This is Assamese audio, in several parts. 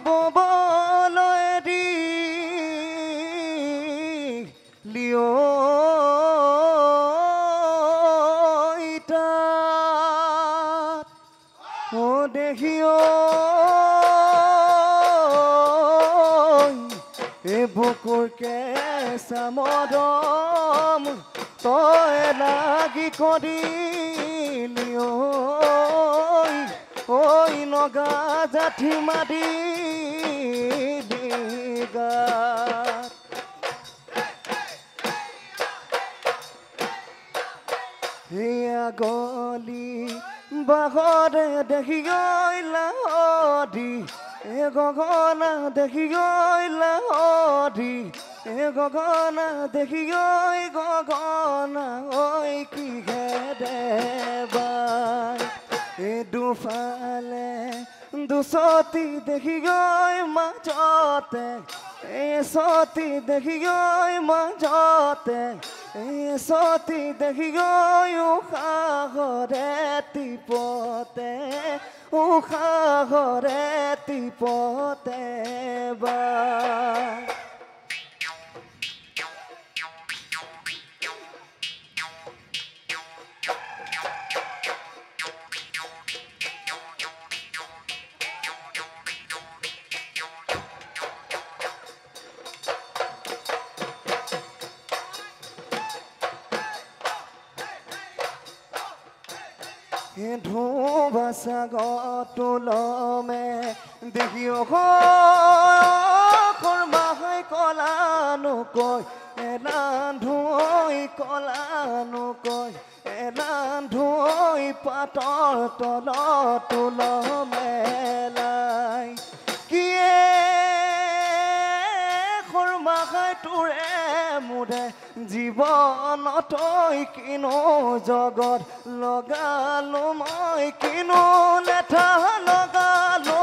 ববলয়েদি লিও ইটা ও দেখিও এ বুকুৰ কেঁচা মৰম তই লাগি কৰিলি ঐ নগা জাঠি মাদি গাত সেয়া গলি বাহৰে দেখি লাহদি এ গগনা দেখি লাহদি এ গগনা দেখি গগনা ঐ কি দেবাই এ দুফালে দুচতি দেখি মাজতে এ চতি দেখি মাজতে এ চতি দেখি উশাহৰে টিপতে উশাহৰে টিপতে বা ধোবাসা গতুলমে দেখিও খৰমাহাই কলানো কয় এলান ধুই কলানো কয় এলান ধুই পাতৰ তলত তুলমেলাই কিয়ে খৰমাহাই তোৰে মোৰে জীৱনতই কিনো জগত লগালো মই কিনো লেঠা লগালো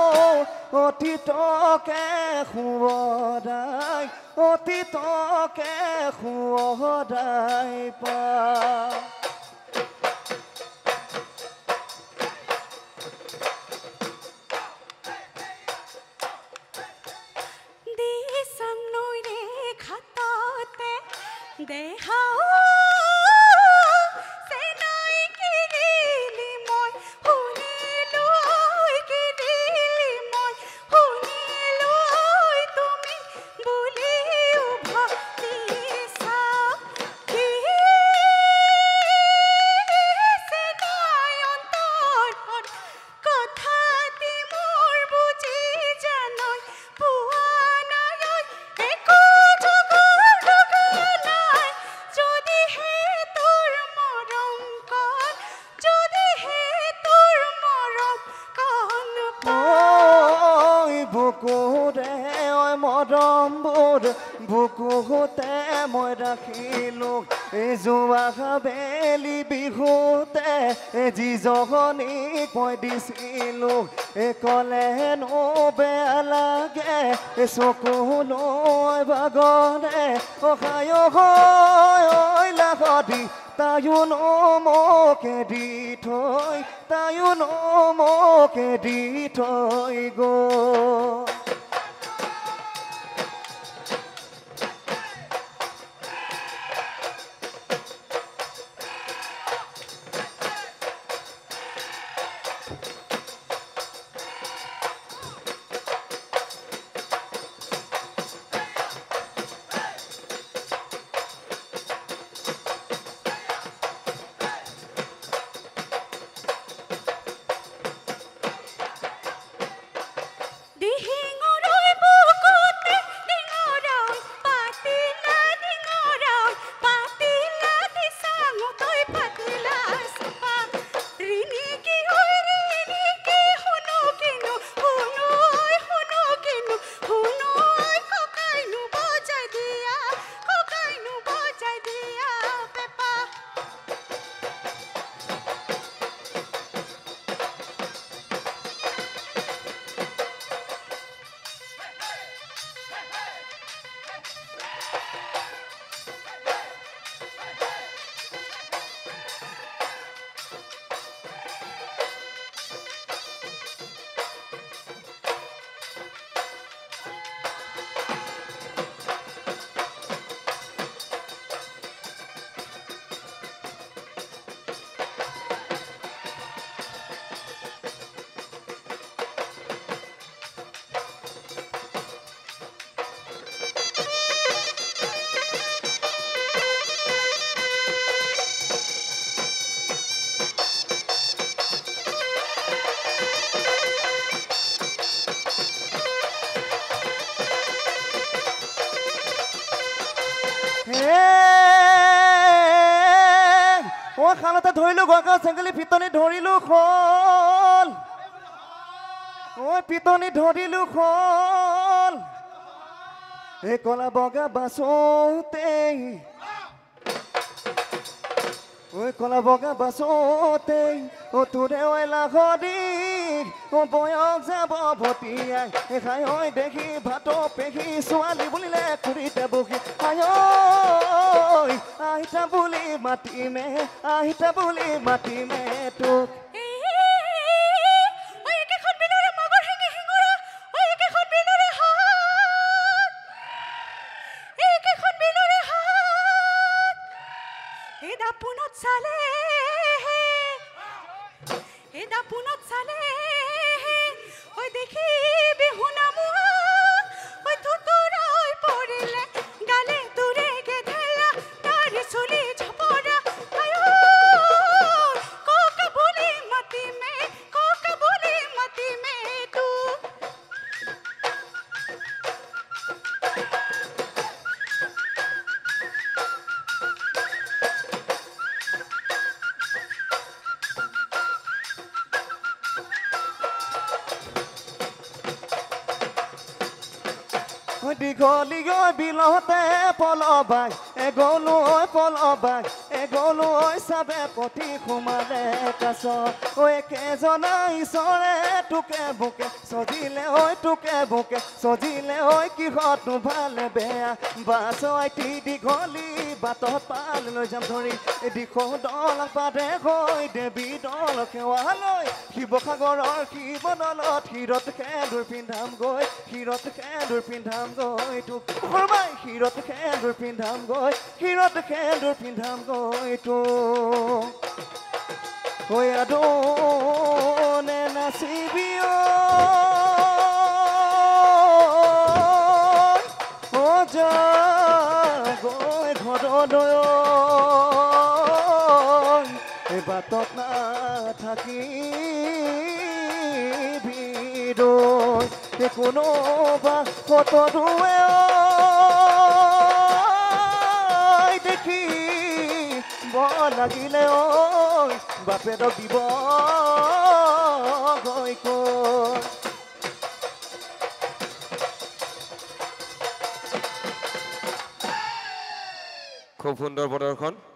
অতীতকে শুৱৰাই অতীতকে শুৱৰাই পা দেখাও সেনাই কিৰিলি মই শুনিলো কিৰিলি মই শুনিলো তুমি বুলি উভতিছা কি সেনাই অন্তৰত কথা দি মোৰ বুজি জানৈ পোৱা নাই একো বুকুতে মৰমবোৰ বুকুতে মই ৰাখিলোঁ এই যোৱা বেলি বিহুতে যিজনীক মই দিছিলোঁ ক'লে নো বেয়া লাগে চকুলৈ বাগৰে অহায় হৈ লাহদি তায়ো মোকে দি থৈ তায়ো মোকে দি থৈ গ'ল দিহিং ধৰিলোঁ গকা চেঙেলী পিটনি ধৰিলোঁ খল ঐ পিটনি ধৰিলোঁ খল এই কলা বগা বাছতেই ঐ কলা বগা বাছতেই তোৰে ঐ লাহৰি বয়স যাব ভটিয়াই খাই ঐ দেখি ভাত পেহী ছোৱালী বুলিলে খুৰীতে বহি আহিতা বুলি মাতিমে তোক দীঘলী বিলতে পলবাই এগলো চাবে পতি সোমালে কাছ একেজনা ঈশ্বৰে তোকে বুকে সজিলে কিহত ভালে বেয়া বাছ আইটি দীঘলী বাটত পাল লৈ যাম ধৰি দিশ দল পাতে হৈ দেৱী দল সেৱালৈ শিৱসাগৰৰ শিৱদলত শিৰত সেন্দুৰ পিন্ধাম গৈ তোক সৰমাই শিৰত সেন্দুৰ পিন্ধাম গৈ তোক হৈ আদনে নাচিবি যা গৈ ঘৰলৈ বাটত নাথাকি কোনোবা ফটোৱে দেখি লাগিলে বাপেৰক দিব গৈ কৈ খুব সুন্দৰ প্ৰদৰ্শন